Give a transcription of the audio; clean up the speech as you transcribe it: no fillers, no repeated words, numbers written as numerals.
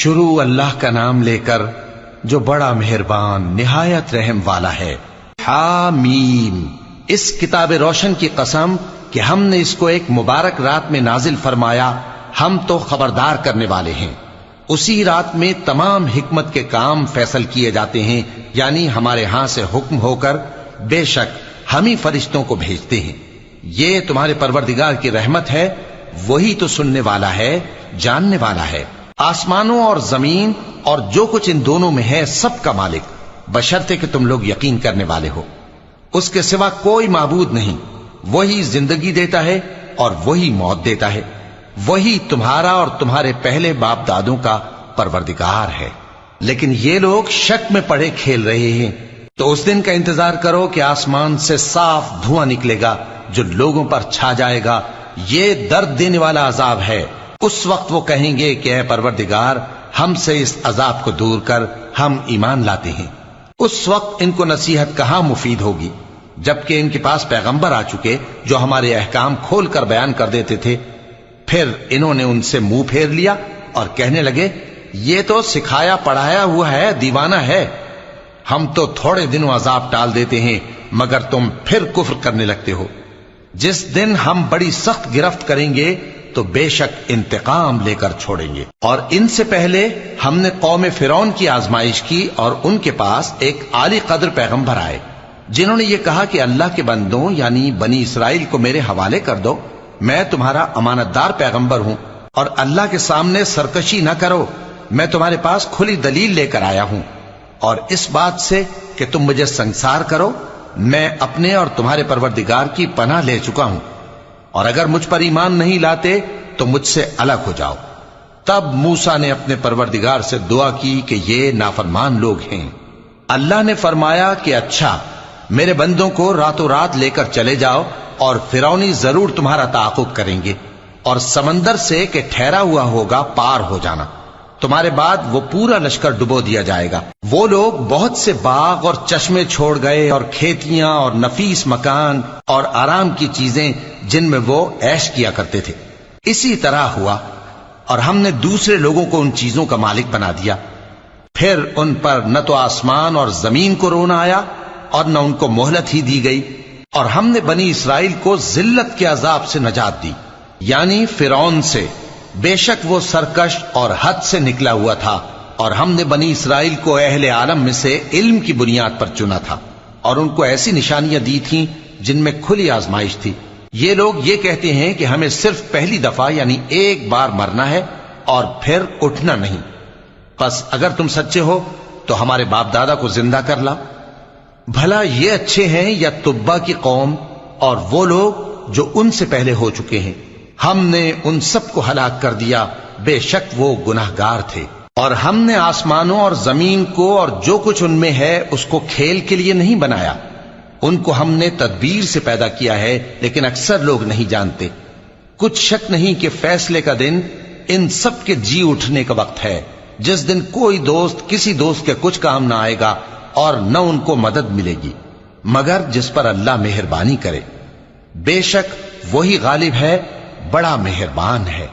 شروع اللہ کا نام لے کر جو بڑا مہربان نہایت رحم والا ہے۔ حامیم، اس کتاب روشن کی قسم کہ ہم نے اس کو ایک مبارک رات میں نازل فرمایا، ہم تو خبردار کرنے والے ہیں۔ اسی رات میں تمام حکمت کے کام فیصل کیے جاتے ہیں، یعنی ہمارے ہاں سے حکم ہو کر بے شک ہم ہی فرشتوں کو بھیجتے ہیں۔ یہ تمہارے پروردگار کی رحمت ہے، وہی تو سننے والا ہے، جاننے والا ہے۔ آسمانوں اور زمین اور جو کچھ ان دونوں میں ہے سب کا مالک، بشرطے کہ تم لوگ یقین کرنے والے ہو۔ اس کے سوا کوئی معبود نہیں، وہی زندگی دیتا ہے اور وہی موت دیتا ہے، وہی تمہارا اور تمہارے پہلے باپ دادوں کا پروردگار ہے۔ لیکن یہ لوگ شک میں پڑے کھیل رہے ہیں۔ تو اس دن کا انتظار کرو کہ آسمان سے صاف دھواں نکلے گا جو لوگوں پر چھا جائے گا، یہ درد دینے والا عذاب ہے۔ اس وقت وہ کہیں گے کہ اے پروردگار، ہم سے اس عذاب کو دور کر، ہم ایمان لاتے ہیں۔ اس وقت ان کو نصیحت کہاں مفید ہوگی، جبکہ ان کے پاس پیغمبر آ چکے جو ہمارے احکام کھول کر بیان کر دیتے تھے۔ پھر انہوں نے ان سے منہ پھیر لیا اور کہنے لگے، یہ تو سکھایا پڑھایا ہوا ہے، دیوانہ ہے۔ ہم تو تھوڑے دنوں عذاب ٹال دیتے ہیں مگر تم پھر کفر کرنے لگتے ہو۔ جس دن ہم بڑی سخت گرفت کریں گے تو بے شک انتقام لے کر چھوڑیں گے۔ اور ان سے پہلے ہم نے قوم فرعون کی آزمائش کی اور ان کے پاس ایک عالی قدر پیغمبر آئے جنہوں نے یہ کہا کہ اللہ کے بندوں یعنی بنی اسرائیل کو میرے حوالے کر دو، میں تمہارا امانت دار پیغمبر ہوں، اور اللہ کے سامنے سرکشی نہ کرو، میں تمہارے پاس کھلی دلیل لے کر آیا ہوں، اور اس بات سے کہ تم مجھے سنگسار کرو میں اپنے اور تمہارے پروردگار کی پناہ لے چکا ہوں، اور اگر مجھ پر ایمان نہیں لاتے تو مجھ سے الگ ہو جاؤ۔ تب موسیٰ نے اپنے پروردگار سے دعا کی کہ یہ نافرمان لوگ ہیں۔ اللہ نے فرمایا کہ اچھا، میرے بندوں کو راتوں رات لے کر چلے جاؤ، اور فرعونی ضرور تمہارا تعاقب کریں گے، اور سمندر سے کہ ٹھہرا ہوا ہوگا پار ہو جانا، تمہارے بعد وہ پورا لشکر ڈبو دیا جائے گا۔ وہ لوگ بہت سے باغ اور چشمے چھوڑ گئے اور کھیتیاں اور نفیس مکان اور آرام کی چیزیں جن میں وہ عیش کیا کرتے تھے۔ اسی طرح ہوا، اور ہم نے دوسرے لوگوں کو ان چیزوں کا مالک بنا دیا۔ پھر ان پر نہ تو آسمان اور زمین کو رونا آیا اور نہ ان کو مہلت ہی دی گئی، اور ہم نے بنی اسرائیل کو ذلت کے عذاب سے نجات دی، یعنی فرعون سے۔ بے شک وہ سرکش اور حد سے نکلا ہوا تھا، اور ہم نے بنی اسرائیل کو اہل عالم میں سے علم کی بنیاد پر چنا تھا، اور ان کو ایسی نشانیاں دی تھیں جن میں کھلی آزمائش تھی۔ یہ لوگ یہ کہتے ہیں کہ ہمیں صرف پہلی دفعہ یعنی ایک بار مرنا ہے اور پھر اٹھنا نہیں۔ پس اگر تم سچے ہو تو ہمارے باپ دادا کو زندہ کر لاؤ۔ بھلا یہ اچھے ہیں یا تبا کی قوم اور وہ لوگ جو ان سے پہلے ہو چکے ہیں؟ ہم نے ان سب کو ہلاک کر دیا، بے شک وہ گناہگار تھے۔ اور ہم نے آسمانوں اور زمین کو اور جو کچھ ان میں ہے اس کو کھیل کے لیے نہیں بنایا، ان کو ہم نے تدبیر سے پیدا کیا ہے، لیکن اکثر لوگ نہیں جانتے۔ کچھ شک نہیں کہ فیصلے کا دن ان سب کے جی اٹھنے کا وقت ہے، جس دن کوئی دوست کسی دوست کے کچھ کام نہ آئے گا اور نہ ان کو مدد ملے گی مگر جس پر اللہ مہربانی کرے۔ بے شک وہی غالب ہے، بڑا مہربان ہے۔